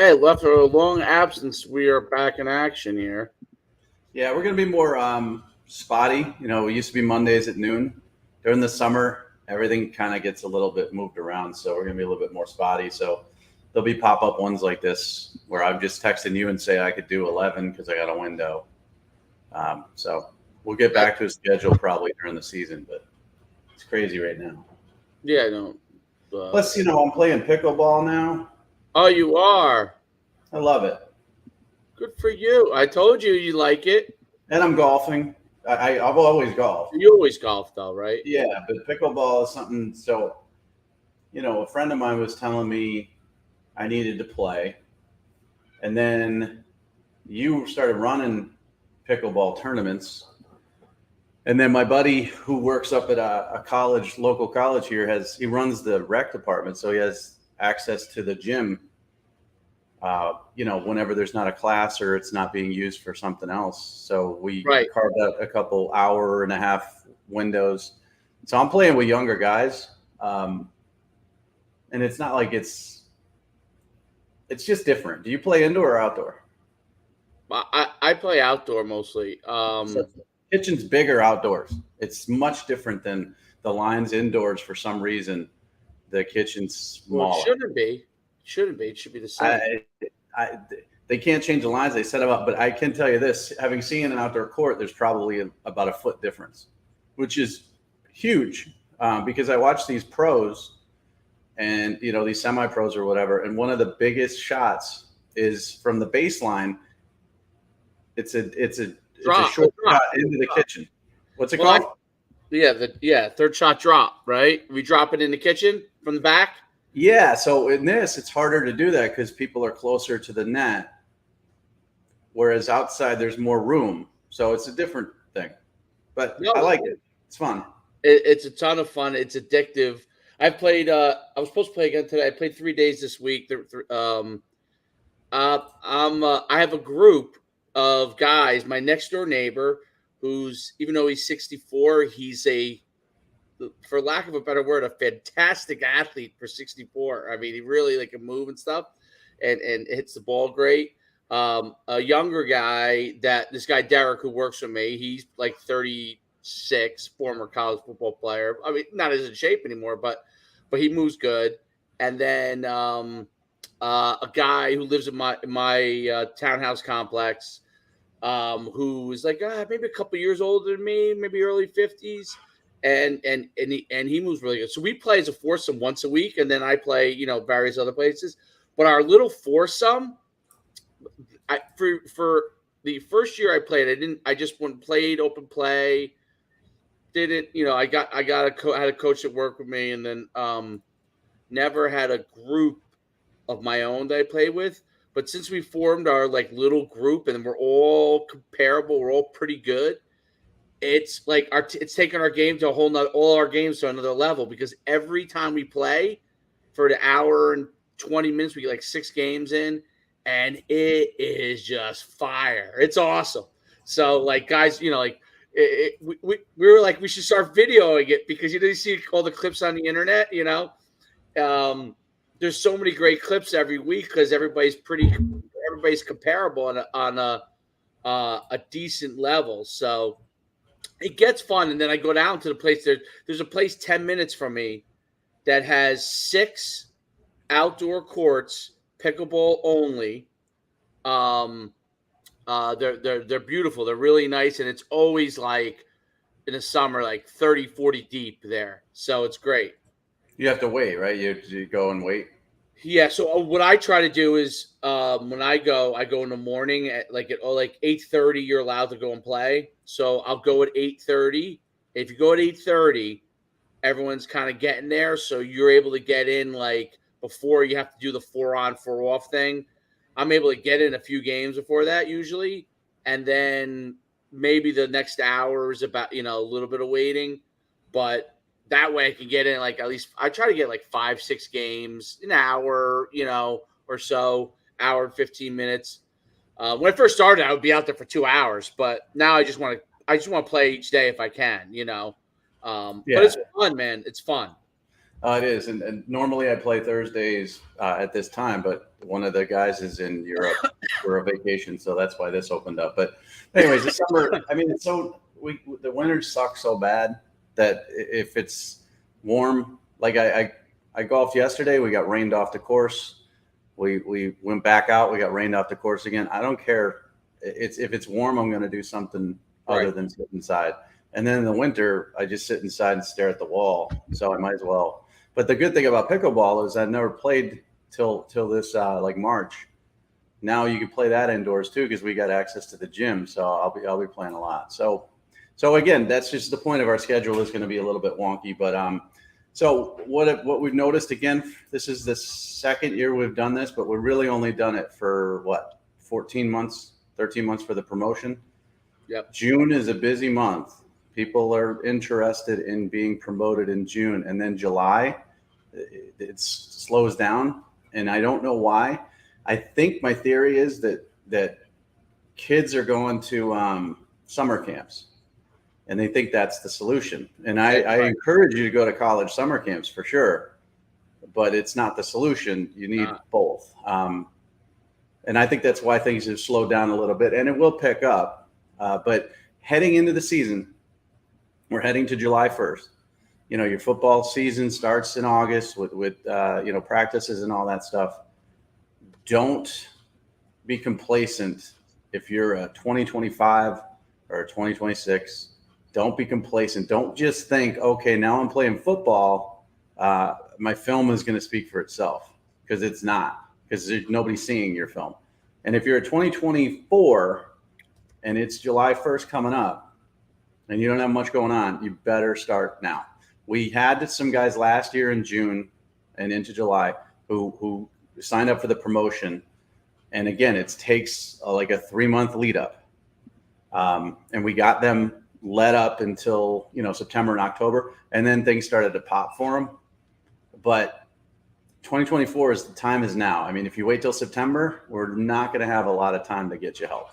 Hey, after a long absence, we are back in action here. Yeah, we're going to be more spotty. We used to be Mondays at noon. During the summer, everything kind of gets a little bit moved around. So we're going to be a little bit more spotty. So there'll be pop up ones like this where I'm just texting you and say I could do 11 because I got a window. So we'll get back to a schedule probably during the season, but it's crazy right now. Yeah, no. Plus, I'm playing pickleball now. Oh, you are. I love it. Good for you. I told you like it. And I'm golfing. I've always golfed. You always golf, though, right? Yeah, but pickleball is something. So, a friend of mine was telling me I needed to play. And then you started running pickleball tournaments. And then my buddy who works up at a college, local college here, he runs the rec department. So he has access to the gym, whenever there's not a class or it's not being used for something else. So we carved out a couple hour and a half windows. So I'm playing with younger guys. And it's not like it's just different. Do you play indoor or outdoor? I play outdoor mostly. So kitchen's bigger outdoors. It's much different than the lines indoors. For some reason, the kitchen's smaller. Well, it shouldn't be. It should be the same. They can't change the lines. They set them up. But I can tell you this, having seen an outdoor court, there's probably about a foot difference, which is huge because I watch these pros and, these semi-pros or whatever. And one of the biggest shots is from the baseline. It's a short shot into the kitchen. What's it called? Third shot drop, right? We drop it in the kitchen from the back. Yeah, so in this, it's harder to do that because people are closer to the net, whereas outside there's more room. So it's a different thing. But I like it. It's fun. It's a ton of fun. It's addictive. I played. I was supposed to play again today. I played 3 days this week. I have a group of guys. My next door neighbor, who's, even though he's 64, he's for lack of a better word, a fantastic athlete for 64. I mean, he really can move and stuff, and hits the ball great. A younger guy, this guy Derek, who works with me, he's like 36, former college football player. I mean, not as in shape anymore, but he moves good. And then a guy who lives in my townhouse complex, who is like maybe a couple years older than me, maybe early 50s. And he moves really good. So we play as a foursome once a week, and then I play, various other places. But our little foursome, for the first year I played, I just played open play, did it. I had a coach that worked with me, and then never had a group of my own that I played with. But since we formed our little group, and we're all comparable, we're all pretty good. It's like it's taken our game to all our games to another level, because every time we play for the hour and 20 minutes, we get 6 games in, and it is just fire. It's awesome. So guys, we were like, we should start videoing it, because you see all the clips on the internet. There's so many great clips every week because everybody's comparable on a decent level. So it gets fun. And then I go down to the place. There's a place 10 minutes from me that has 6 outdoor courts, pickleball only. They're beautiful. They're really nice. And it's always in the summer, 30, 40 deep there. So it's great. You have to wait, right? You go and wait. Yeah. So what I try to do is when I go in the morning at 8:30. You're allowed to go and play. So I'll go at 8:30. If you go at 8:30, everyone's kind of getting there, so you're able to get in before you have to do the 4-on 4-off thing. I'm able to get in a few games before that usually, and then maybe the next hour is about a little bit of waiting, but that way I can get in at least I try to get 5-6 games an hour, or so, hour and 15 minutes. When I first started, I would be out there for 2 hours, but now I just want to play each day if I can, But it's fun, man. It's fun. It is, and normally I play Thursdays at this time, but one of the guys is in Europe for a vacation, so that's why this opened up. But anyways, the summer, I mean, it's so the winter sucks so bad that if it's warm, like I golfed yesterday, we got rained off the course. We went back out, we got rained off the course again. I don't care. It's if it's warm, I'm going to do something other Right. than sit inside. And then in the winter, I just sit inside and stare at the wall. So I might as well. But the good thing about pickleball is I've never played till this like March. Now you can play that indoors too because we got access to the gym. So I'll be playing a lot. So again, that's just the point of our schedule is going to be a little bit wonky. But so what we've noticed again, this is the second year we've done this, but we've really only done it for what 14 months, 13 months for the promotion. Yep. June is a busy month. People are interested in being promoted in June, and then July, it slows down, and I don't know why. I think my theory is that kids are going to summer camps, and they think that's the solution. And I Right. encourage you to go to college summer camps for sure, but it's not the solution. You need both. And I think that's why things have slowed down a little bit, and it will pick up. But heading into the season, we're heading to July 1st. You know, your football season starts in August with practices and all that stuff. Don't be complacent if you're a 2025 or a 2026. Don't be complacent. Don't just think, okay, now I'm playing football. My film is going to speak for itself because it's not, because nobody's seeing your film. And if you're a 2024 and it's July 1st coming up, and you don't have much going on, you better start now. We had some guys last year in June and into July who signed up for the promotion. And again, it takes like a 3-month lead up. And we got them led up until, September and October. And then things started to pop for them. But 2024 is the time is now. I mean, if you wait till September, we're not going to have a lot of time to get you help.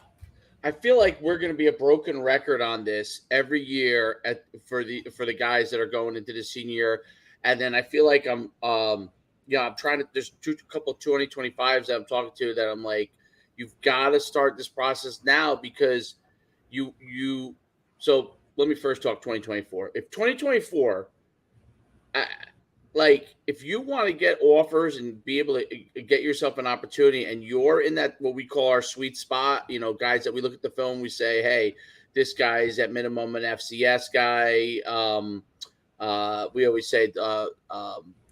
I feel like we're going to be a broken record on this every year for the guys that are going into the senior year, and then I feel like I'm trying to. There's a couple of 2025s that I'm talking to that I'm like, you've got to start this process now because you. So let me first talk 2024. If 2024, like if you want to get offers and be able to get yourself an opportunity and you're in that what we call our sweet spot, guys that we look at the film, we say, hey, this guy's at minimum an FCS guy. We always say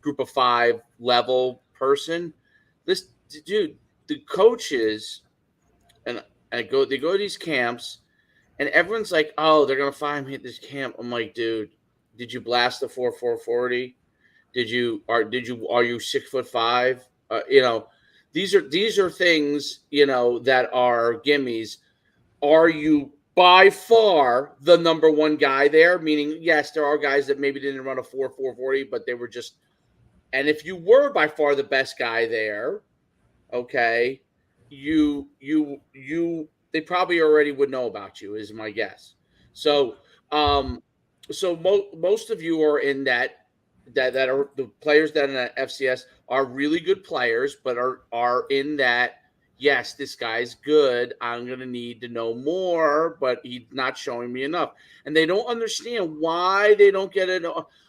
group of 5 level person. This dude, the coaches and they go to these camps and everyone's like, oh, they're gonna find me at this camp. I'm like, dude, did you blast the 4.40? Are you 6'5"? These are things that are gimmies. Are you by far the number one guy there? Meaning, yes, there are guys that maybe didn't run a 4.40, but they were just. And if you were by far the best guy there, okay, they probably already would know about you, is my guess. So, most of you are in that are the players that in that FCS are really good players, but are in that. Yes, this guy's good. I'm gonna need to know more, but he's not showing me enough, and they don't understand why they don't get it.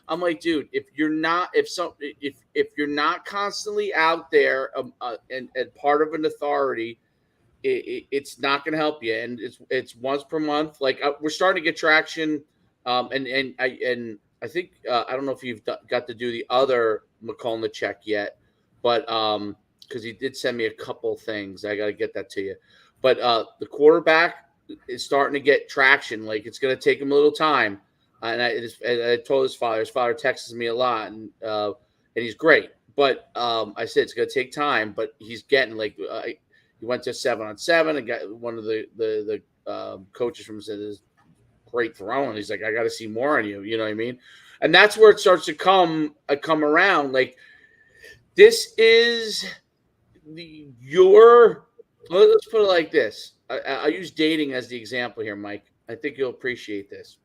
I'm like, dude, if you're not constantly out there and part of an authority, it's not going to help you. And it's once per month. Like we're starting to get traction, and I think I don't know if you've got to do the other McCullough check yet, but because he did send me a couple things, I got to get that to you. But the quarterback is starting to get traction. Like it's going to take him a little time. And I told his father. His father texts me a lot, and he's great. But I said it's going to take time. But he's getting like he went to 7-on-7 and got one of the coaches from said is great throwing. He's like, I got to see more on you. You know what I mean? And that's where it starts to come around. Like this is let's put it like this. I use dating as the example here, Mike. I think you'll appreciate this.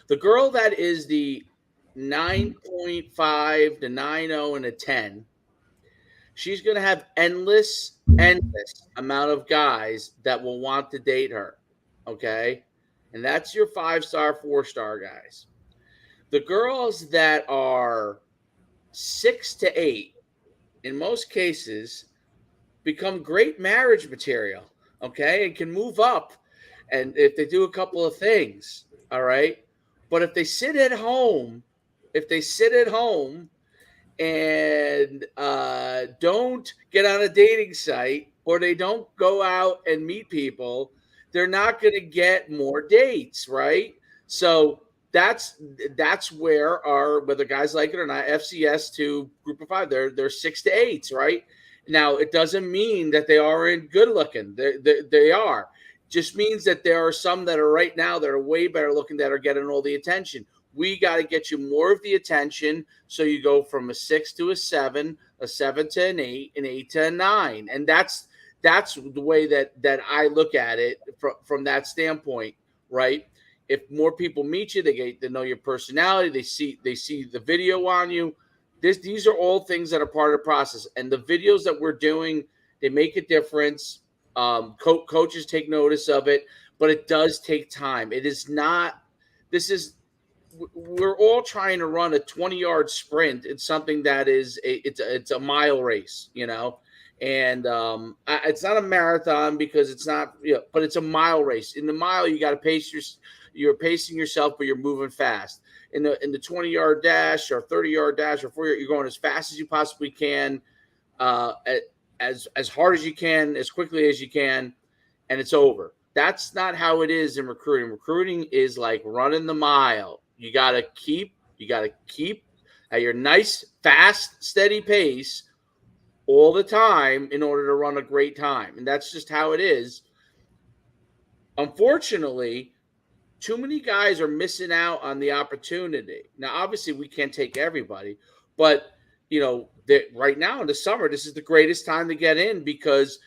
The girl that is the 9.5 to 9.0 and a 10, she's going to have endless amount of guys that will want to date her. Okay. And that's your 5-star, 4-star guys. The girls that are 6 to 8, in most cases, become great marriage material. Okay. And can move up. And if they do a couple of things, all right. But if they sit at home and don't get on a dating site or they don't go out and meet people, they're not going to get more dates, right? So that's where our, whether guys like it or not, FCS to group of five, they're 6 to 8s, right? Now it doesn't mean that they aren't good looking. They are. Just means that there are some that are right now that are way better looking that are getting all the attention. We got to get you more of the attention. So you go from a 6 to a 7, a 7 to an 8, an 8 to a 9. And that's the way that I look at it from that standpoint, right? If more people meet you, they know your personality, they see the video on you. These are all things that are part of the process. And the videos that we're doing, they make a difference. Coaches take notice of it, but it does take time. It is not, this is, we're all trying to run a 20-yard sprint. It's something that is it's a mile race, and it's not a marathon because it's not, but it's a mile race. In the mile, you got to you're pacing yourself, but you're moving fast. In the 20-yard dash or 30-yard dash or 4-yard, you're going as fast as you possibly can, uh, as hard as you can, as quickly as you can, and it's over. That's not how it is in recruiting. Recruiting is like running the mile. You gotta keep at your nice, fast, steady pace all the time in order to run a great time. And that's just how it is. Unfortunately, too many guys are missing out on the opportunity. Now, obviously, we can't take everybody, but right now in the summer, this is the greatest time to get in because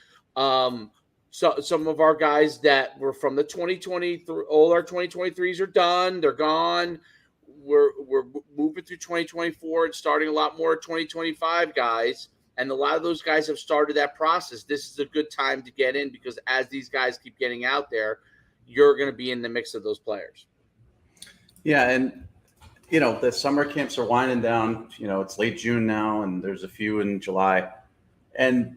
so some of our guys that were from the 2023, all our 2023s are done. They're gone. We're moving through 2024 and starting a lot more 2025 guys. And a lot of those guys have started that process. This is a good time to get in because as these guys keep getting out there, you're going to be in the mix of those players. Yeah. And, the summer camps are winding down. It's late June now, and there's a few in July. And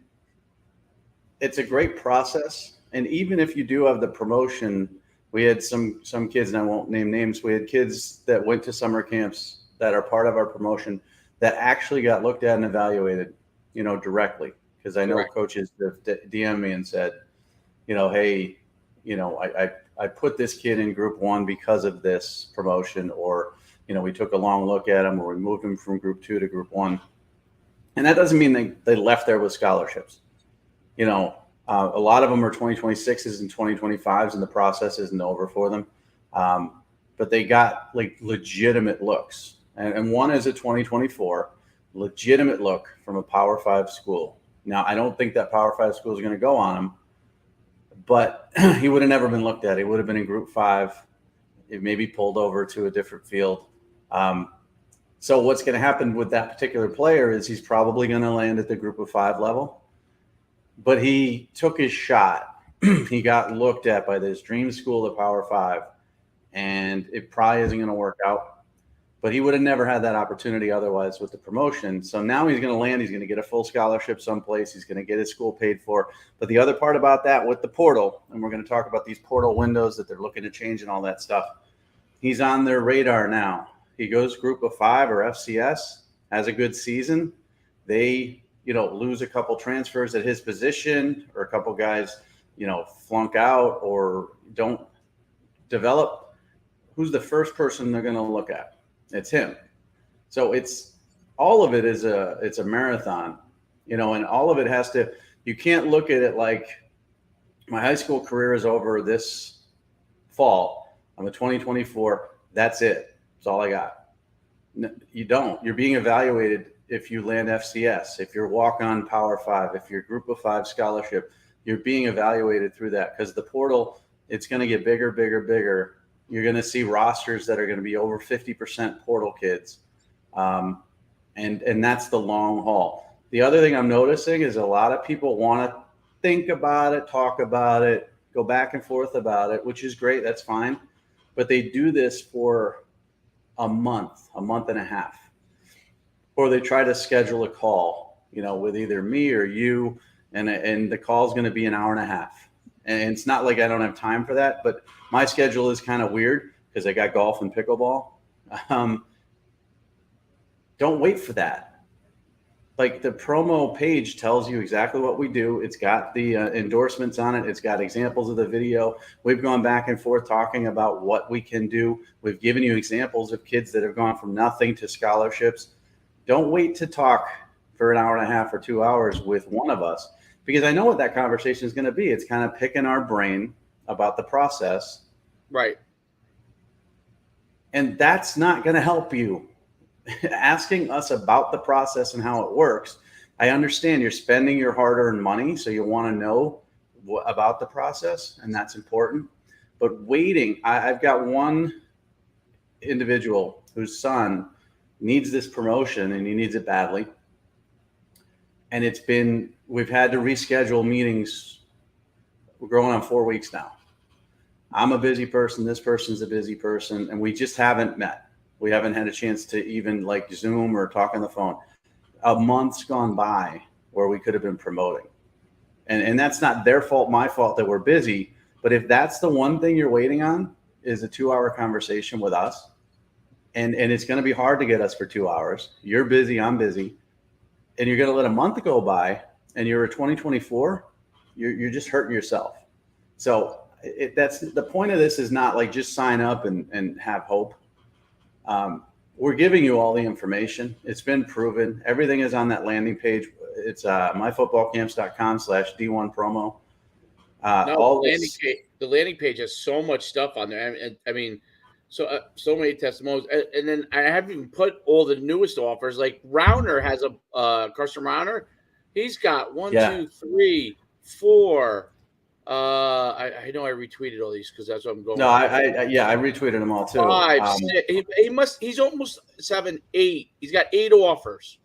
it's a great process. And even if you do have the promotion, we had some kids, and I won't name names. We had kids that went to summer camps that are part of our promotion that actually got looked at and evaluated, directly. Because I know Correct. coaches have DM'd me and said, hey, I put this kid in group 1 because of this promotion, or, we took a long look at him, or we moved him from group 2 to group 1. And that doesn't mean they left there with scholarships. A lot of them are 2026s and 2025s, and the process isn't over for them. But they got like legitimate looks. And one is a 2024 legitimate look from a Power 5 school. Now, I don't think that Power 5 school is going to go on him, but he would have never been looked at. He would have been in group 5. It may be pulled over to a different field. So what's going to happen with that particular player is he's probably going to land at the group of 5 level. But he took his shot. He got looked at by this dream school of Power 5, and it probably isn't going to work out. But he would have never had that opportunity otherwise with the promotion. So now he's going to land. He's going to get a full scholarship someplace. He's going to get his school paid for. But the other part about that with the portal, and we're going to talk about these portal windows that they're looking to change and all that stuff, he's on their radar now. He goes group of 5 or FCS, has a good season. They lose a couple transfers at his position, or a couple guys, flunk out or don't develop. Who's the first person they're going to look at? It's him. So it's all of it is it's a marathon, and all of it has to, you can't look at it like my high school career is over this fall. I'm a 2024. That's it. That's all I got. No, you don't. You're being evaluated if you land FCS, if you're walk-on Power 5, if you're group of 5 scholarship, you're being evaluated through that, because the portal, it's going to get bigger, bigger, bigger. You're going to see rosters that are going to be over 50% portal kids. And that's the long haul. The other thing I'm noticing is a lot of people want to think about it, talk about it, go back and forth about it, which is great. That's fine. But they do this for a month and a half. Or they try to schedule a call, with either me or you, and the call is going to be an hour and a half. And it's not like I don't have time for that, but my schedule is kind of weird because I got golf and pickleball. Don't wait for that. Like, the promo page tells you exactly what we do. It's got the endorsements on it. It's got examples of the video. We've gone back and forth talking about what we can do. We've given you examples of kids that have gone from nothing to scholarships. Don't wait to talk for an hour and a half or 2 hours with one of us, because I know what that conversation is going to be. It's kind of picking our brain about the process. Right. And that's not going to help you. Asking us about the process and how it works. I understand you're spending your hard-earned money, so you want to know about the process, and that's important. But waiting, I've got one individual whose son needs this promotion, and he needs it badly. And we've had to reschedule meetings. We're going on 4 weeks now. I'm a busy person. This person's a busy person, and we just haven't met. We haven't had a chance to even Zoom or talk on the phone. A month's gone by where we could have been promoting. And that's not their fault, my fault that we're busy. But if that's the one thing you're waiting on is a 2-hour conversation with us, and it's going to be hard to get us for 2 hours. You're busy, I'm busy. And you're going to let a month go by and you're 2024, you're just hurting yourself. So that's the point of this, is not just sign up and have hope. We're giving you all the information. It's been proven. Everything is on that landing page. It's myfootballcamps.com/D1 promo. The landing page has so much stuff on there. I mean, so many testimonials. And then I haven't even put all the newest offers. Like Rauner has Carson Rauner. He's got 1, 2, 3, 4. I know I retweeted all these because that's what I'm going. No, I retweeted them all too. 5, 6, he's almost 7, 8. He's got 8 offers.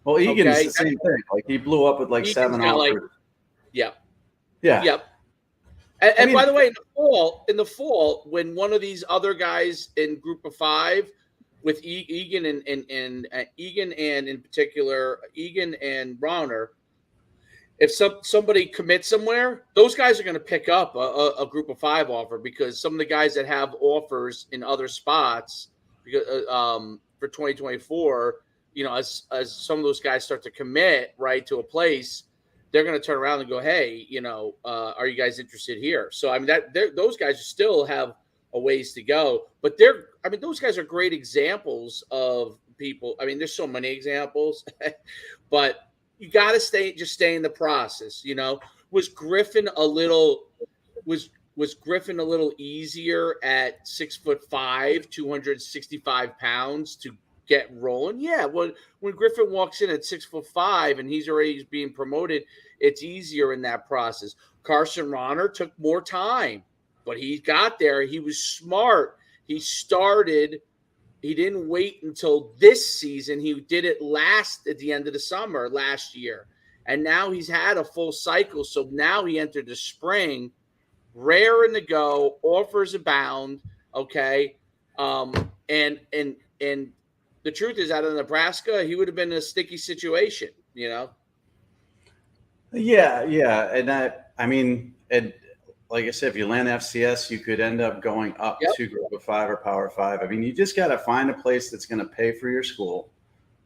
Well, Egan's the same thing. He blew up with Egan's 7 offers. Yeah. Yeah. And by the way, in the fall, when one of these other guys in Group of 5 with Egan and Egan, and in particular Egan and Rauner, if somebody commits somewhere, those guys are going to pick up a Group of 5 offer, because some of the guys that have offers in other spots, because for 2024, as some of those guys start to commit to a place, they're going to turn around and go, hey, are you guys interested here? So I mean, those guys still have a ways to go, but those guys are great examples of people. I mean, there's so many examples, but you got to stay in the process. Was Griffin a little easier at 6'5", 265 pounds to get rolling? Yeah. When Griffin walks in at 6'5" and he's already being promoted, it's easier in that process. Carson Rauner took more time, but he got there. He was smart. He started. He didn't wait until this season. He did it at the end of the summer last year. And now he's had a full cycle. So now he entered the spring, raring to go, offers abound. Okay. And the truth is, out of Nebraska, he would have been in a sticky situation, Yeah. And like I said, if you land FCS, you could end up going up to Group of 5 or Power 5. I mean, you just got to find a place that's going to pay for your school,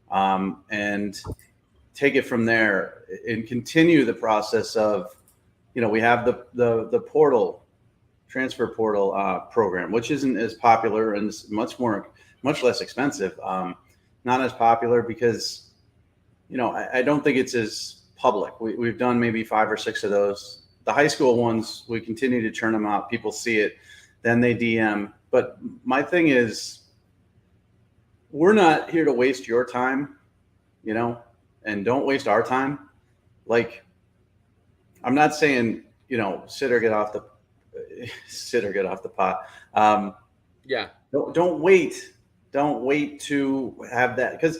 and take it from there and continue the process of, we have the transfer portal program, which isn't as popular and is much less expensive. Not as popular because, I don't think it's as public. We've done maybe 5 or 6 of those. The high school ones, we continue to churn them out. People see it, then they DM. But my thing is, we're not here to waste your time, and don't waste our time. I'm not saying, sit or get off the pot. Yeah. Don't wait. Don't wait to have that, because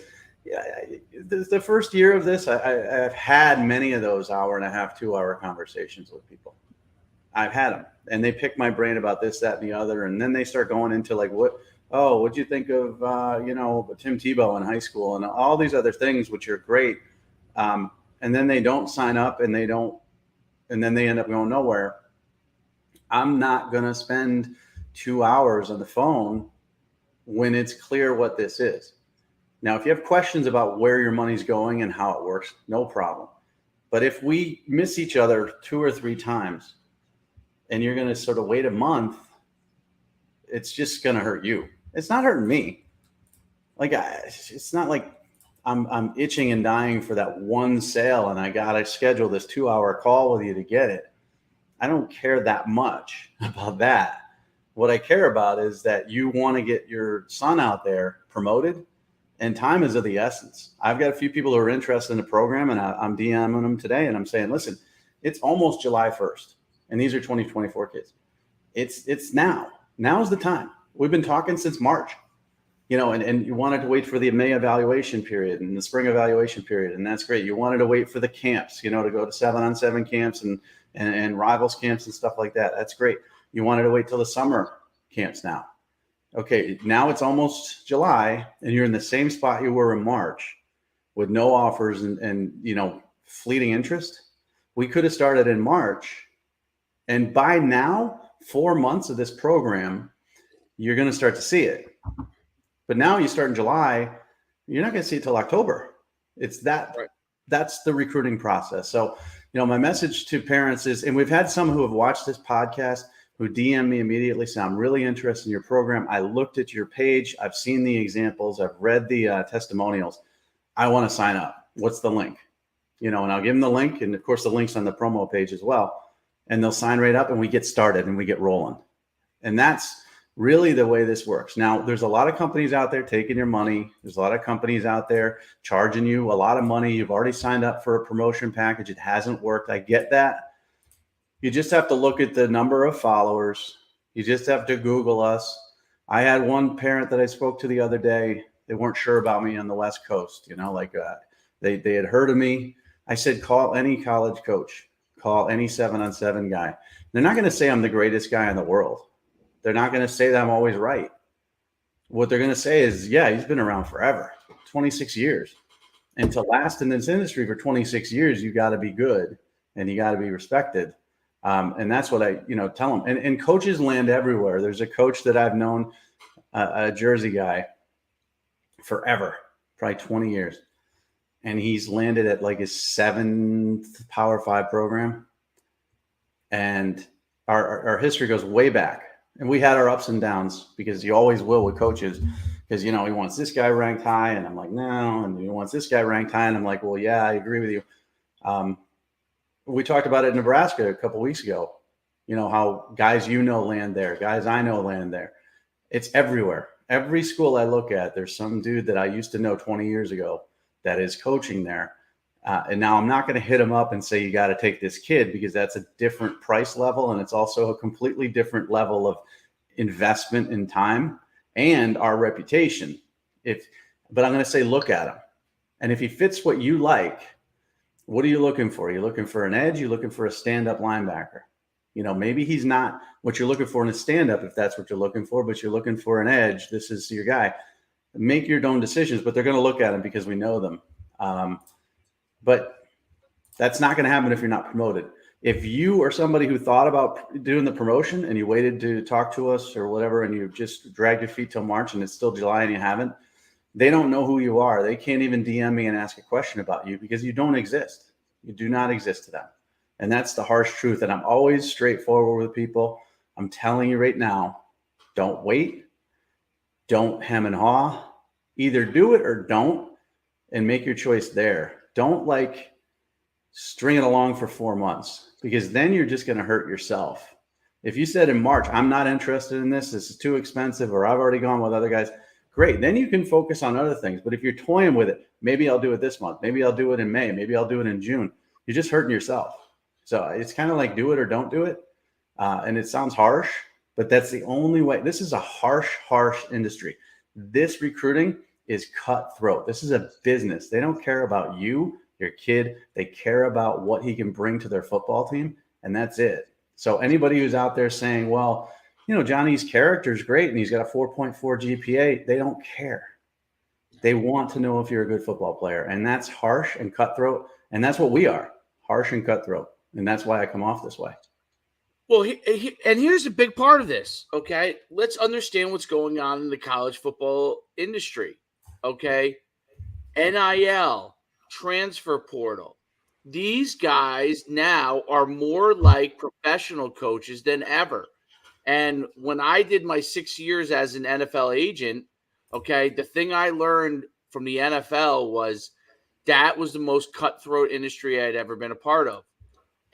the first year of this, I've had many of those hour and a half, 2 hour conversations with people. I've had them, and they pick my brain about this, that, and the other, and then they start going into like, what'd you think of Tim Tebow in high school and all these other things, which are great, and then they don't sign up, and then they end up going nowhere. I'm not gonna spend 2 hours on the phone when it's clear what this is. Now, if you have questions about where your money's going and how it works, no problem. But if we miss each other 2 or 3 times and you're going to sort of wait a month, it's just going to hurt you. It's not hurting me. Like, it's not like I'm itching and dying for that one sale and I got to schedule this 2 hour call with you to get it. I don't care that much about that. What I care about is that you want to get your son out there promoted, and time is of the essence. I've got a few people who are interested in the program, and I'm DMing them today, and I'm saying, listen, it's almost July 1st, and these are 2024 kids. It's now. Now's the time. We've been talking since March, and you wanted to wait for the May evaluation period and the spring evaluation period, and that's great. You wanted to wait for the camps, to go to 7-on-7 camps and rivals camps and stuff like that. That's great. You wanted to wait till the summer camps now. Okay, now it's almost July, and you're in the same spot you were in March with no offers and fleeting interest. We could have started in March, and by now, 4 months of this program, you're going to start to see it. But now you start in July, you're not going to see it till October. It's that. Right. That's the recruiting process. So, my message to parents is, and we've had some who have watched this podcast who DM me immediately, say, I'm really interested in your program. I looked at your page. I've seen the examples. I've read the testimonials. I want to sign up. What's the link? And I'll give them the link. And of course, the link's on the promo page as well. And they'll sign right up and we get started and we get rolling. And that's really the way this works. Now, there's a lot of companies out there taking your money. There's a lot of companies out there charging you a lot of money. You've already signed up for a promotion package. It hasn't worked. I get that. You just have to look at the number of followers. You just have to Google us. I had one parent that I spoke to the other day. They weren't sure about me on the West Coast. They had heard of me. I said, call any college coach. Call any 7-on-7 guy. They're not going to say I'm the greatest guy in the world. They're not going to say that I'm always right. What they're going to say is, yeah, he's been around forever, 26 years. And to last in this industry for 26 years, you got to be good and you got to be respected. And that's what I, tell them. And coaches land everywhere. There's a coach that I've known, a Jersey guy, forever, probably 20 years. And he's landed at like his 7th Power 5 program. And our history goes way back. And we had our ups and downs, because you always will with coaches, because, he wants this guy ranked high. And I'm like, no. And he wants this guy ranked high. And I'm like, well, yeah, I agree with you. We talked about it in Nebraska a couple of weeks ago, how guys land there, guys I know land there. It's everywhere. Every school I look at, there's some dude that I used to know 20 years ago that is coaching there. And now I'm not going to hit him up and say, you got to take this kid, because that's a different price level. And it's also a completely different level of investment in time and our reputation. But I'm going to say, look at him. And if he fits what you like, what are you looking for? You're looking for an edge. You're looking for a stand-up linebacker. Maybe he's not what you're looking for in a stand-up, if that's what you're looking for, but you're looking for an edge. This is your guy. Make your own decisions, but they're going to look at him because we know them. But that's not going to happen if you're not promoted. If you are somebody who thought about doing the promotion and you waited to talk to us or whatever, and you just dragged your feet till March and it's still July and you haven't, they don't know who you are. They can't even DM me and ask a question about you, because you don't exist. You do not exist to them. And that's the harsh truth. And I'm always straightforward with people. I'm telling you right now, don't wait. Don't hem and haw. Either do it or don't, and make your choice there. Don't string it along for 4 months, because then you're just going to hurt yourself. If you said in March, I'm not interested in this, this is too expensive, or I've already gone with other guys, great. Then you can focus on other things. But if you're toying with it, maybe I'll do it this month. Maybe I'll do it in May. Maybe I'll do it in June. You're just hurting yourself. So it's kind of like do it or don't do it. And it sounds harsh, but that's the only way. This is a harsh industry. This recruiting is cutthroat. This is a business. They don't care about you, your kid. They care about what he can bring to their football team, and that's it. So anybody who's out there saying, well, Johnny's character is great and he's got a 4.4 GPA, they don't care. They want to know if you're a good football player, and that's harsh and cutthroat, and that's what we are, harsh and cutthroat, and that's why I come off this way. Well, and here's a big part of this, okay? Let's understand what's going on in the college football industry, okay? NIL, transfer portal. These guys now are more like professional coaches than ever. And when I did my 6 years as an NFL agent, okay, the thing I learned from the NFL was that was the most cutthroat industry I'd ever been a part of.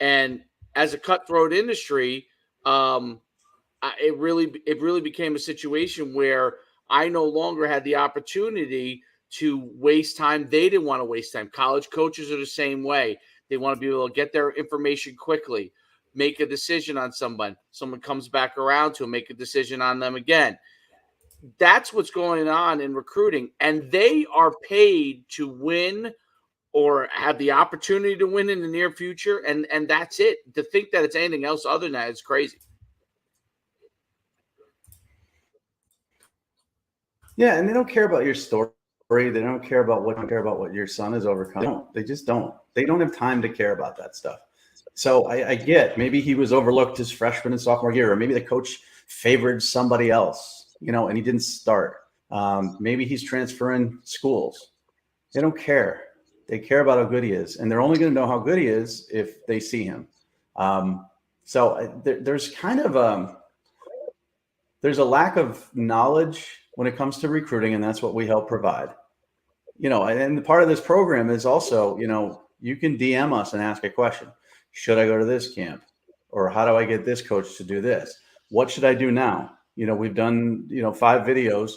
And as a cutthroat industry, it really became a situation where I no longer had the opportunity to waste time. They didn't want to waste time. College coaches are the same way. They want to be able to get their information quickly, make a decision on someone. Someone comes back around to make a decision on them again. That's what's going on in recruiting. And they are paid to win or have the opportunity to win in the near future. And that's it. To think that it's anything else other than that is crazy. Yeah, and they don't care about your story. They don't care about what your son has overcome. They just don't. They don't have time to care about that stuff. So I get maybe he was overlooked his freshman and sophomore year, or maybe the coach favored somebody else, and he didn't start. Maybe he's transferring schools. They don't care. They care about how good he is, and they're only going to know how good he is if they see him. So there's kind of there's a lack of knowledge when it comes to recruiting, and that's what we help provide. And part of this program is also, you can DM us and ask a question. Should I go to this camp? Or how do I get this coach to do this? What should I do now? We've done, 5 videos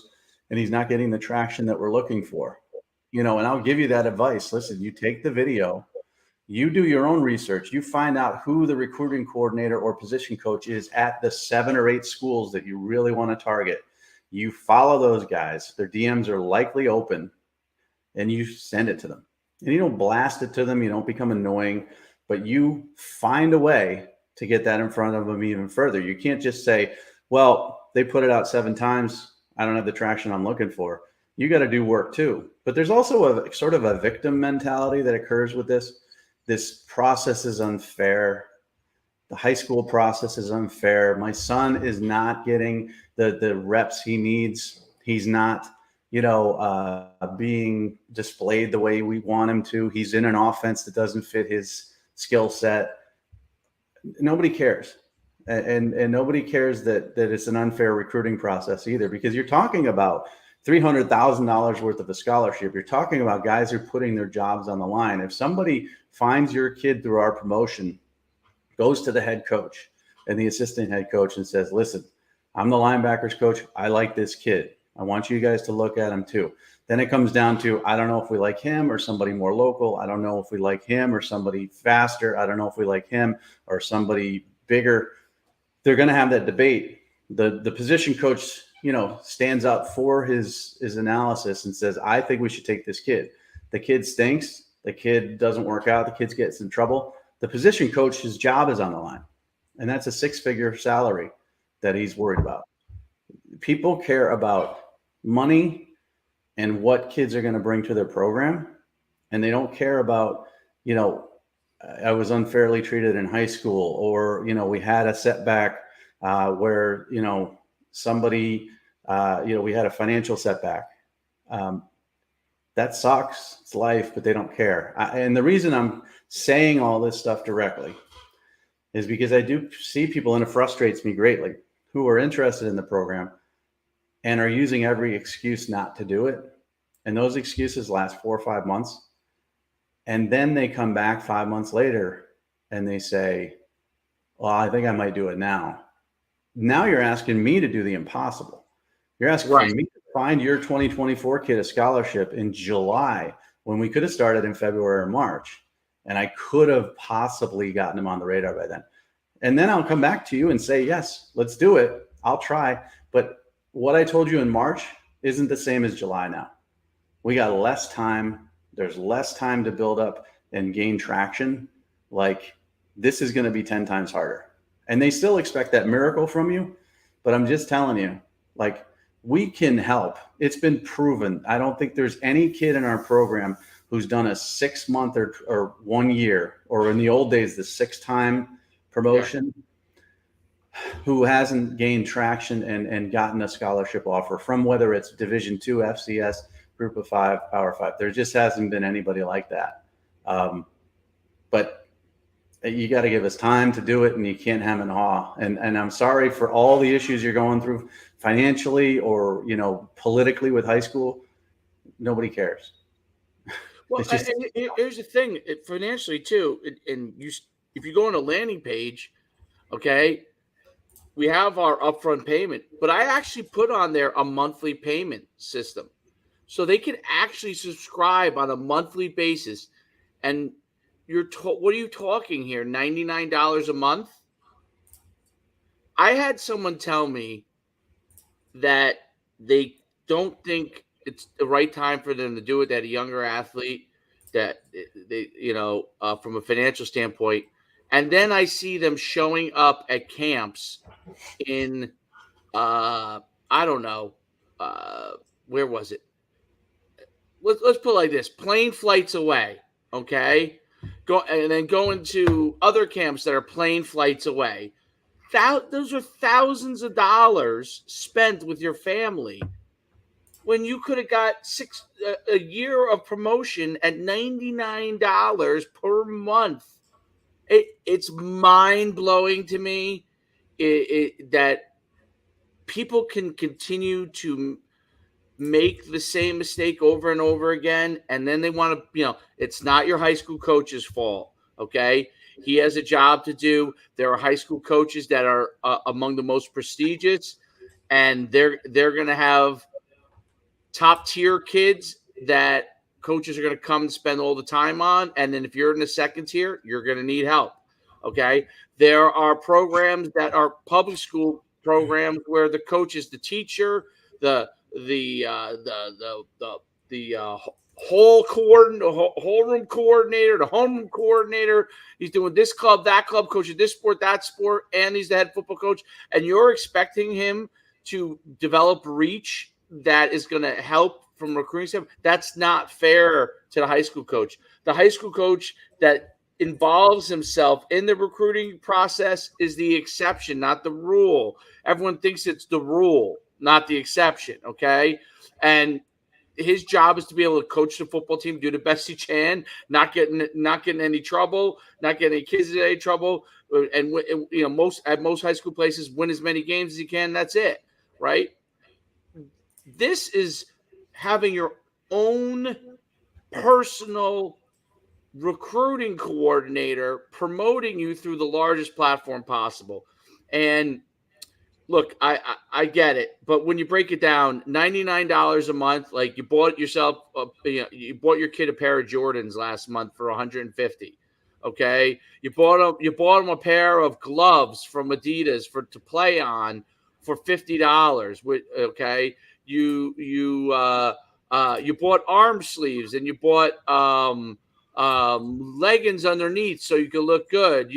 and he's not getting the traction that we're looking for. And I'll give you that advice. Listen, you take the video, you do your own research, you find out who the recruiting coordinator or position coach is at the 7 or 8 schools that you really want to target. You follow those guys. Their DMs are likely open, and you send it to them. And you don't blast it to them. You don't become annoying, but you find a way to get that in front of them even further. You can't just say, well, they put it out 7 times. I don't have the traction I'm looking for. You got to do work too. But there's also a sort of a victim mentality that occurs with this. This process is unfair. The high school process is unfair. My son is not getting the reps he needs. He's not, being displayed the way we want him to. He's in an offense that doesn't fit his skill set. Nobody cares. And nobody cares that it's an unfair recruiting process either, because you're talking about $300,000 worth of a scholarship. You're talking about guys who are putting their jobs on the line. If somebody finds your kid through our promotion, goes to the head coach and the assistant head coach and says, listen, I'm the linebackers coach. I like this kid. I want you guys to look at him too. Then it comes down to, I don't know if we like him or somebody more local. I don't know if we like him or somebody faster. I don't know if we like him or somebody bigger. They're going to have that debate. The position coach, stands up for his analysis and says, I think we should take this kid. The kid stinks. The kid doesn't work out. The kid gets in trouble. The position coach, his job is on the line. And that's a 6-figure salary that he's worried about. People care about money and what kids are going to bring to their program. And they don't care about, I was unfairly treated in high school, or, we had a setback where, somebody, we had a financial setback. That sucks. It's life, but they don't care. And the reason I'm saying all this stuff directly is because I do see people, and it frustrates me greatly, who are interested in the program and are using every excuse not to do it. And those excuses last 4 or 5 months. And then they come back 5 months later and they say, well, I think I might do it now. Now you're asking me to do the impossible. You're asking for me to find your 2024 kid a scholarship in July when we could have started in February or March. And I could have possibly gotten him on the radar by then. And then I'll come back to you and say, yes, let's do it. I'll try. But what I told you in March isn't the same as July now. We got less time. There's less time to build up and gain traction. Like, this is going to be 10 times harder. And they still expect that miracle from you. But I'm just telling you, like, we can help. It's been proven. I don't think there's any kid in our program who's done a 6 month or 1 year, or in the old days, the 6-time promotion, who hasn't gained traction and gotten a scholarship offer from, whether it's Division II, FCS, Group of Five, Power Five. There just hasn't been anybody like that. But you got to give us time to do it, and you can't hem and haw. And I'm sorry for all the issues you're going through financially or, politically with high school. Nobody cares. Well, here's the thing, financially too, and if you go on a landing page, okay, we have our upfront payment, but I actually put on there a monthly payment system. So they can actually subscribe on a monthly basis. And what are you talking here? $99 a month? I had someone tell me that they don't think it's the right time for them to do it, that a younger athlete, that they, from a financial standpoint. And then I see them showing up at camps in, I don't know, where was it? Let's put it like this: plane flights away, okay? And then going to other camps that are plane flights away. Those are thousands of dollars spent with your family when you could have got a year of promotion at $99 per month. It's mind-blowing to me that people can continue to make the same mistake over and over again, and then they want to, it's not your high school coach's fault, okay? He has a job to do. There are high school coaches that are among the most prestigious, and they're going to have top tier kids that coaches are going to come and spend all the time on. And then if you're in the second tier, you're going to need help. Okay. There are programs that are public school programs where the coach is the teacher, the whole room coordinator, the home coordinator. He's doing this club, that club, coaching this sport, that sport, and he's the head football coach. And you're expecting him to develop reach that is going to help from recruiting standpoint. That's not fair to the high school coach. The high school coach that involves himself in the recruiting process is the exception, not the rule. Everyone thinks it's the rule, not the exception, okay? And his job is to be able to coach the football team, do the best he can, not getting any trouble, not getting any kids in any trouble, and most high school places win as many games as he can. That's it, right? This is having your own personal recruiting coordinator promoting you through the largest platform possible. And look, I get it, but when you break it down, $99 a month, like you bought yourself, you bought your kid a pair of Jordans last month for $150. Okay, you bought him a pair of gloves from Adidas to play on for $50. Okay, you bought arm sleeves and you bought leggings underneath so you could look good.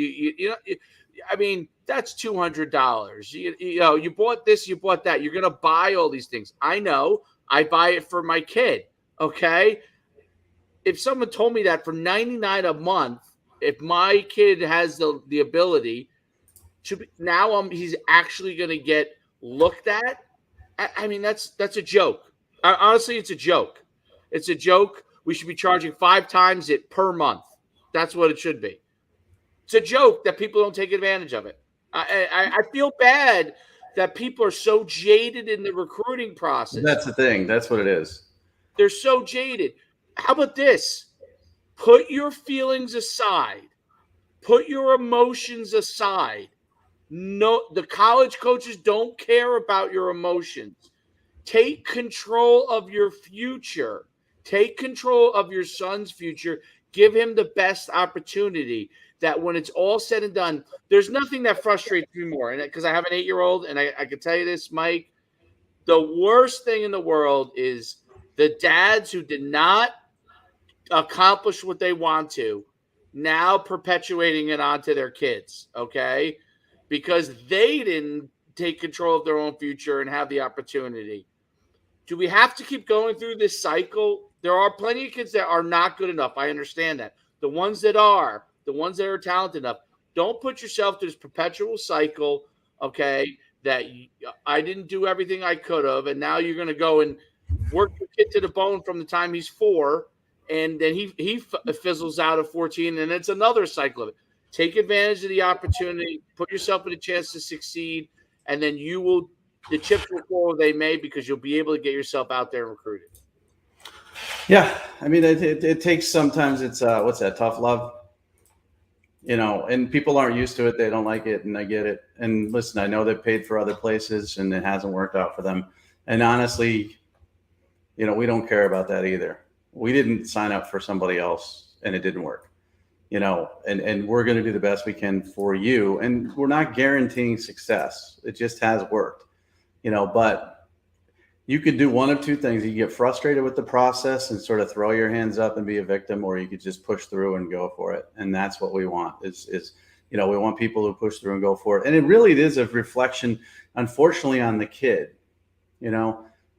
I mean, that's $200. You bought this, you bought that. You're gonna buy all these things. I know. I buy it for my kid. Okay. If someone told me that for $99 a month, if my kid has the ability to he's actually gonna get looked at. I mean, that's a joke. Honestly, it's a joke. It's a joke. We should be charging 5 times it per month. That's what it should be. It's a joke that people don't take advantage of it. I feel bad that people are so jaded in the recruiting process. That's the thing. That's what it is. They're so jaded. How about this? Put your feelings aside. Put your emotions aside. No, the college coaches don't care about your emotions. Take control of your future. Take control of your son's future. give him the best opportunity that when it's all said and done, there's nothing that frustrates me more. And because I have an 8-year-old, and I can tell you this, Mike, the worst thing in the world is the dads who did not accomplish what they want to now perpetuating it onto their kids, okay? Because they didn't take control of their own future and have the opportunity. Do we have to keep going through this cycle? There are plenty of kids that are not good enough. I understand that. The ones that are talented enough, don't put yourself through this perpetual cycle, okay, that I didn't do everything I could have, and now you're going to go and work your kid to the bone from the time he's 4, and then he fizzles out at 14, and it's another cycle of it. Take advantage of the opportunity, put yourself in a chance to succeed, and then the chips will fall where they may, because you'll be able to get yourself out there and recruit it. Yeah, I mean, it takes, sometimes it's what's that, tough love, and people aren't used to it. They don't like it, and I get it. And listen, I know they've paid for other places and it hasn't worked out for them. And honestly, we don't care about that either. We didn't sign up for somebody else and it didn't work, and we're going to do the best we can for you. And we're not guaranteeing success. It just has worked, but you could do one of two things. You get frustrated with the process and sort of throw your hands up and be a victim, or you could just push through and go for it. And that's what we want is we want people who push through and go for it. And it really is a reflection, unfortunately, on the kid.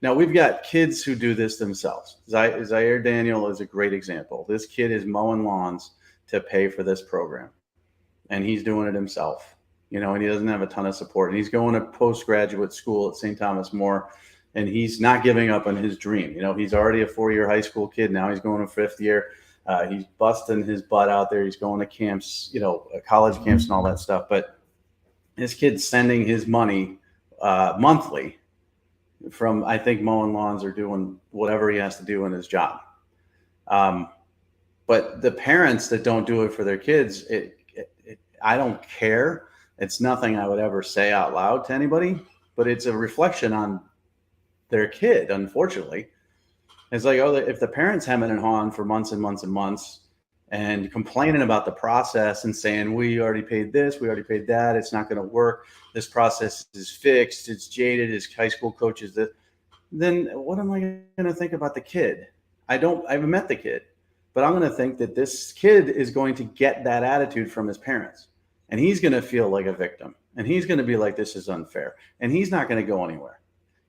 Now we've got kids who do this themselves. Zaire Daniel is a great example. This kid is mowing lawns to pay for this program, and he's doing it himself, and he doesn't have a ton of support. And he's going to postgraduate school at St. Thomas More, and he's not giving up on his dream. He's already a 4-year high school kid. Now he's going to 5th year. He's busting his butt out there. He's going to camps, college camps and all that stuff. But this kid's sending his money monthly from, I think, mowing lawns or doing whatever he has to do in his job. But the parents that don't do it for their kids, I don't care. It's nothing I would ever say out loud to anybody, but it's a reflection on their kid, unfortunately. It's like, if the parents hemming and hawing for months and months and months and complaining about the process and saying, we already paid this, we already paid that, it's not going to work, this process is fixed, it's jaded, his high school coach is this, then what am I going to think about the kid? I haven't met the kid, but I'm going to think that this kid is going to get that attitude from his parents, and he's going to feel like a victim, and he's going to be like, this is unfair, and he's not going to go anywhere.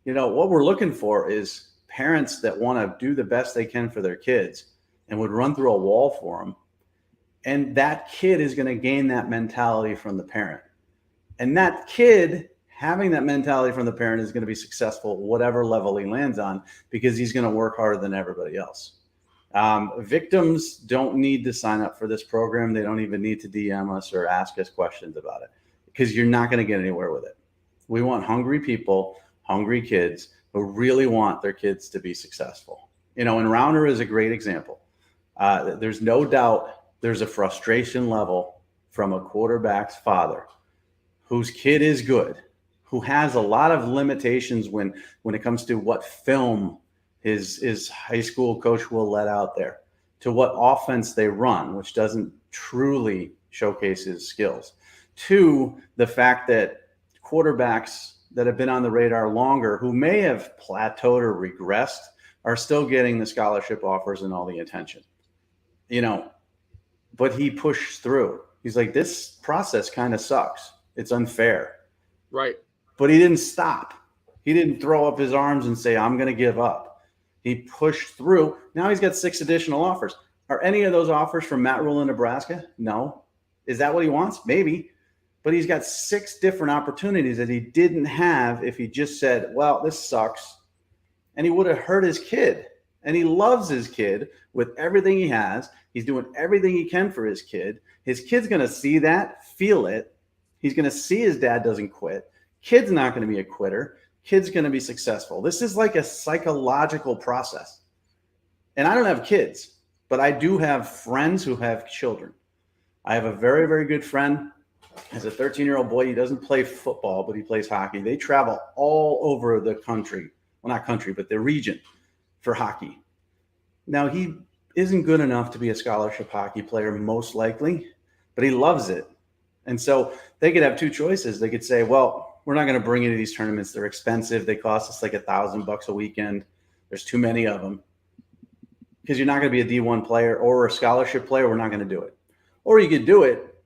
What we're looking for is parents that want to do the best they can for their kids and would run through a wall for them. And that kid is going to gain that mentality from the parent. And that kid having that mentality from the parent is going to be successful whatever level he lands on, because he's going to work harder than everybody else. Victims don't need to sign up for this program. They don't even need to DM us or ask us questions about it, because you're not going to get anywhere with it. We want hungry people, hungry kids who really want their kids to be successful. And Rauner is a great example. There's no doubt there's a frustration level from a quarterback's father whose kid is good, who has a lot of limitations when it comes to what film his high school coach will let out there, to what offense they run, which doesn't truly showcase his skills, to the fact that quarterbacks that have been on the radar longer, who may have plateaued or regressed, are still getting the scholarship offers and all the attention. But he pushed through. He's like, this process kind of sucks. It's unfair. Right. But he didn't stop. He didn't throw up his arms and say, I'm going to give up. He pushed through. Now he's got 6 additional offers. Are any of those offers from Matt Rule in Nebraska? No. Is that what he wants? Maybe. But he's got 6 different opportunities that he didn't have if he just said, well, this sucks. And he would have hurt his kid. And he loves his kid with everything he has. He's doing everything he can for his kid. His kid's going to see that, feel it. He's going to see his dad doesn't quit. Kid's not going to be a quitter. Kid's going to be successful. This is like a psychological process. And I don't have kids, but I do have friends who have children. I have a very, very good friend. As a 13-year-old boy, he doesn't play football, but he plays hockey. They travel all over the country. Well, not country, but the region for hockey. Now, he isn't good enough to be a scholarship hockey player, most likely, but he loves it. And so they could have two choices. They could say, well, we're not going to bring you to these tournaments. They're expensive. They cost us like $1,000 a weekend. There's too many of them. Because you're not going to be a D1 player or a scholarship player. We're not going to do it. Or you could do it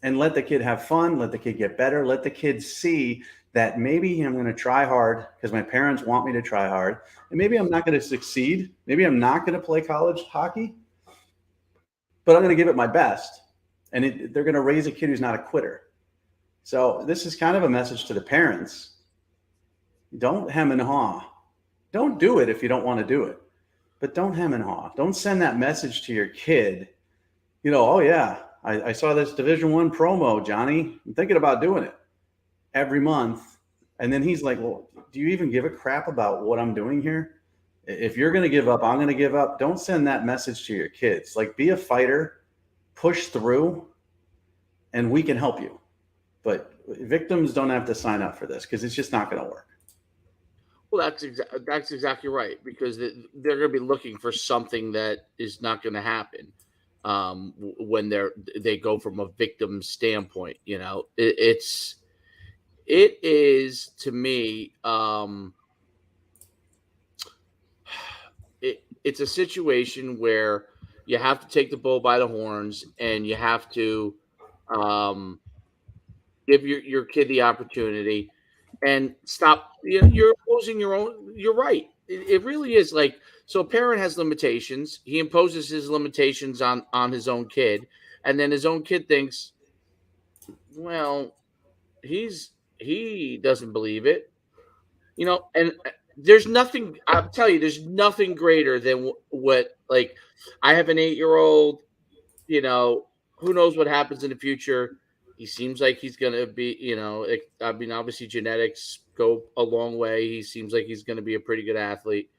and let the kid have fun, let the kid get better, let the kid see that maybe I'm going to try hard because my parents want me to try hard. And maybe I'm not going to succeed. Maybe I'm not going to play college hockey, but I'm going to give it my best. And they're going to raise a kid who's not a quitter. So this is kind of a message to the parents. Don't hem and haw. Don't do it if you don't want to do it. But don't hem and haw. Don't send that message to your kid. Oh yeah, I saw this Division I promo, Johnny. I'm thinking about doing it every month. And then he's like, well, do you even give a crap about what I'm doing here? If you're going to give up, I'm going to give up. Don't send that message to your kids. Like, be a fighter, push through, and we can help you. But victims don't have to sign up for this because it's just not going to work. Well, that's exactly right, because they're going to be looking for something that is not going to happen when they go from a victim standpoint. It is to me. It's a situation where you have to take the bull by the horns, and you have to give your kid the opportunity and stop. You're imposing your own. You're right. It really is like, so. A parent has limitations. He imposes his limitations on his own kid, and then his own kid thinks, well, he doesn't believe it, And there's nothing. I'll tell you, there's nothing greater than what. Like, I have an 8-year-old. Who knows what happens in the future. He seems like he's going to be, I mean, obviously genetics go a long way. He seems like he's going to be a pretty good athlete.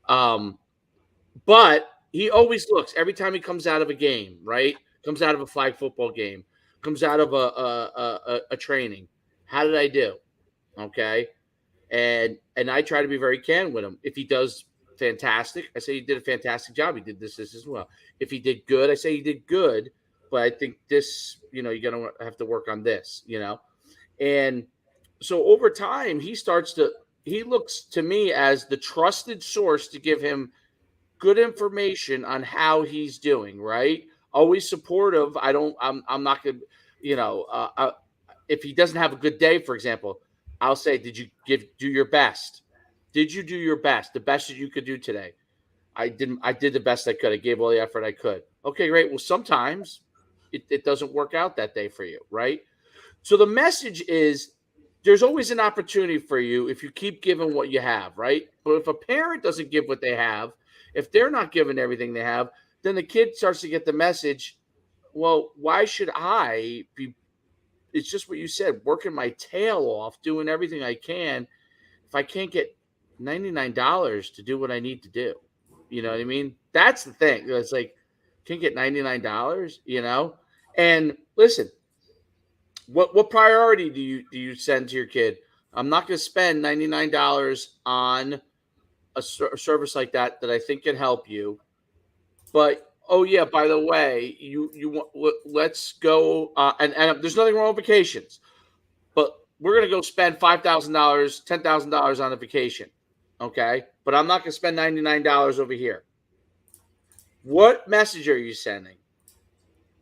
But he always looks, every time he comes out of a game, right? Comes out of a flag football game, comes out of a training. How did I do? Okay. And I try to be very candid with him. If he does fantastic, I say he did a fantastic job. He did this as well. If he did good, I say he did good. But I think this, you're going to have to work on this, And so over time, he looks to me as the trusted source to give him good information on how he's doing, right? Always supportive. I'm not going to, if he doesn't have a good day, for example, I'll say, did you do your best? Did you do your best? The best that you could do today? I did the best I could. I gave all the effort I could. Okay, great. Well, sometimes it doesn't work out that day for you, right? So the message is, there's always an opportunity for you if you keep giving what you have, right? But if a parent doesn't give what they have, if they're not giving everything they have, then the kid starts to get the message, well, why should I be? It's just what you said, working my tail off, doing everything I can, if I can't get $99 to do what I need to do. You know what I mean? That's the thing. It's like, can't get $99, And listen, what priority do you send to your kid? I'm not going to spend $99 on a service like that I think can help you. But oh yeah, by the way, let's go and there's nothing wrong with vacations, but we're going to go spend $5,000, $10,000 on a vacation. Okay. But I'm not going to spend $99 over here. What message are you sending?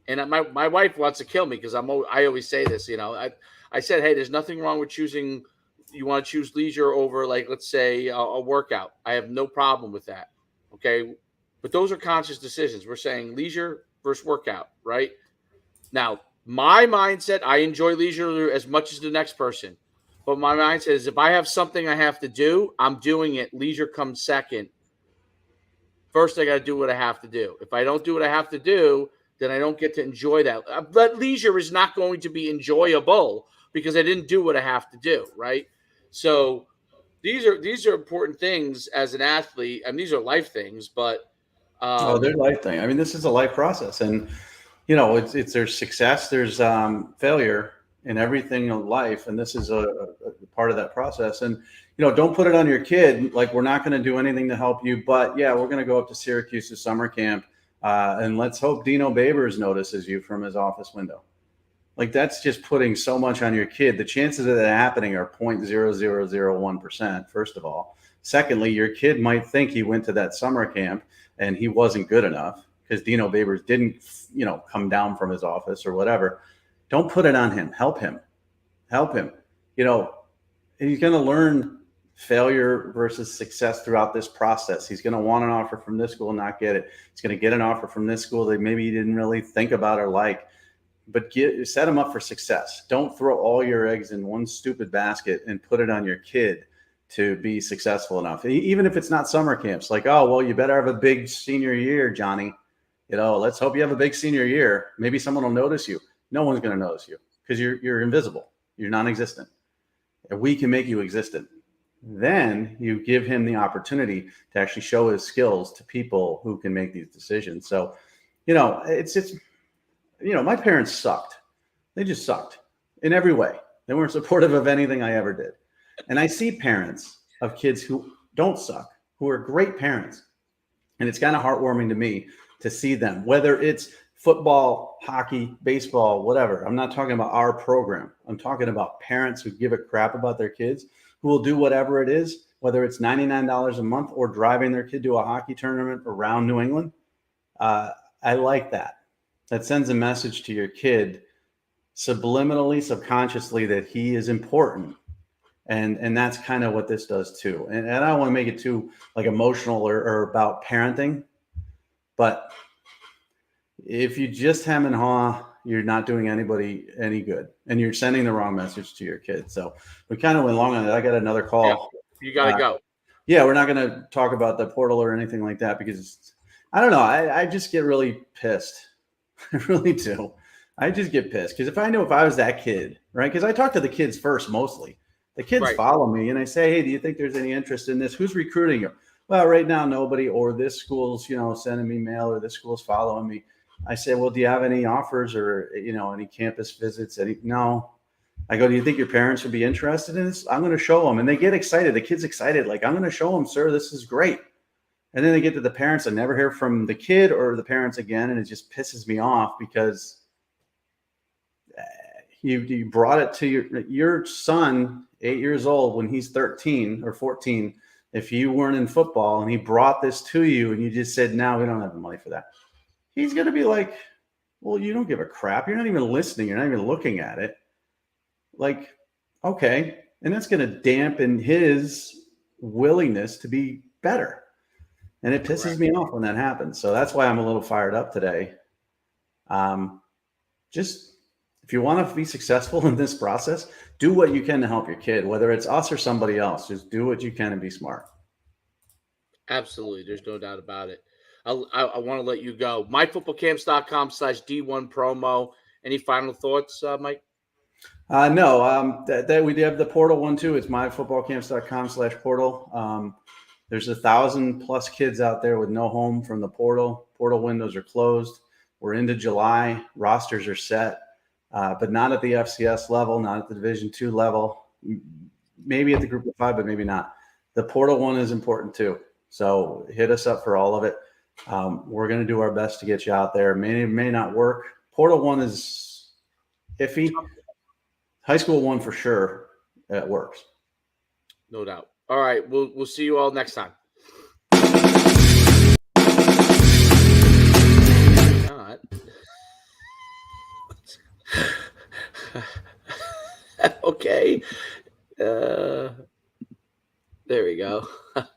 And my wife wants to kill me because I always say this, I said, hey, there's nothing wrong with choosing. You want to choose leisure over, like, let's say a workout. I have no problem with that. Okay. But those are conscious decisions. We're saying leisure versus workout, right? Now, my mindset, I enjoy leisure as much as the next person. But my mindset is, if I have something I have to do, I'm doing it. Leisure comes second. First, I got to do what I have to do. If I don't do what I have to do, then I don't get to enjoy that. But leisure is not going to be enjoyable because I didn't do what I have to do, right? So these are important things as an athlete, and these are life things, but they're life thing. I mean, this is a life process, and it's there's success, there's failure in everything in life, and this is a part of that process. And don't put it on your kid like, we're not going to do anything to help you, but yeah, we're going to go up to Syracuse to summer camp, And let's hope Dino Babers notices you from his office window. Like, that's just putting so much on your kid. The chances of that happening are 0.0001%, first of all. Secondly, your kid might think he went to that summer camp and he wasn't good enough because Dino Babers didn't, come down from his office or whatever. Don't put it on him. Help him. Help him. He's going to learn failure versus success throughout this process. He's going to want an offer from this school and not get it. He's going to get an offer from this school that maybe he didn't really think about or like. But set them up for success. Don't throw all your eggs in one stupid basket and put it on your kid to be successful enough. Even if it's not summer camps, like, oh, well, you better have a big senior year, Johnny. Let's hope you have a big senior year. Maybe someone will notice you. No one's going to notice you because you're invisible. You're non-existent. And we can make you existent. Then you give him the opportunity to actually show his skills to people who can make these decisions. So, my parents sucked. They just sucked in every way. They weren't supportive of anything I ever did. And I see parents of kids who don't suck, who are great parents. And it's kind of heartwarming to me to see them, whether it's football, hockey, baseball, whatever. I'm not talking about our program. I'm talking about parents who give a crap about their kids, who will do whatever it is, whether it's $99 a month or driving their kid to a hockey tournament around New England. I like that. That sends a message to your kid subliminally, subconsciously, that he is important. And that's kind of what this does too. And I don't want to make it too like emotional or about parenting, but if you just hem and haw, you're not doing anybody any good and you're sending the wrong message to your kid. So we kind of went long on it. I got another call. Yeah, you got to go. Yeah, we're not going to talk about the portal or anything like that because I don't know. I just get really pissed. I really do. I just get pissed because if I was that kid, right? Because I talk to the kids first mostly. The kids follow me and I say, hey, do you think there's any interest in this? Who's recruiting you? Well, right now, nobody, or this school's, sending me mail or this school's following me. I say, well, do you have any offers or, any campus visits? No. I go, do you think your parents would be interested in this? I'm going to show them. And they get excited. The kid's excited. Like, I'm going to show them, sir, this is great. And then they get to the parents. I never hear from the kid or the parents again. And it just pisses me off because you brought it to your son, 8 years old, when he's 13 or 14. If you weren't in football and he brought this to you and you just said, no, we don't have the money for that. He's going to be like, well, you don't give a crap. You're not even listening. You're not even looking at it. Like, okay. And that's going to dampen his willingness to be better. And it pisses me off when that happens. So that's why I'm a little fired up today. Just if you want to be successful in this process, do what you can to help your kid, whether it's us or somebody else. Just do what you can and be smart. Absolutely. There's no doubt about it. I want to let you go. myfootballcamps.com/D1 promo. Any final thoughts, Mike? No, that we have the portal one too. It's myfootballcamps.com/portal. There's 1,000+ kids out there with no home from the portal. Portal windows are closed. We're into July. Rosters are set, but not at the FCS level, not at the Division II level. Maybe at the Group of 5, but maybe not. The portal one is important too. So hit us up for all of it. We're going to do our best to get you out there. May not work. Portal one is iffy. High school one for sure. It works. No doubt. All right. We'll see you all next time. God. Okay. There we go.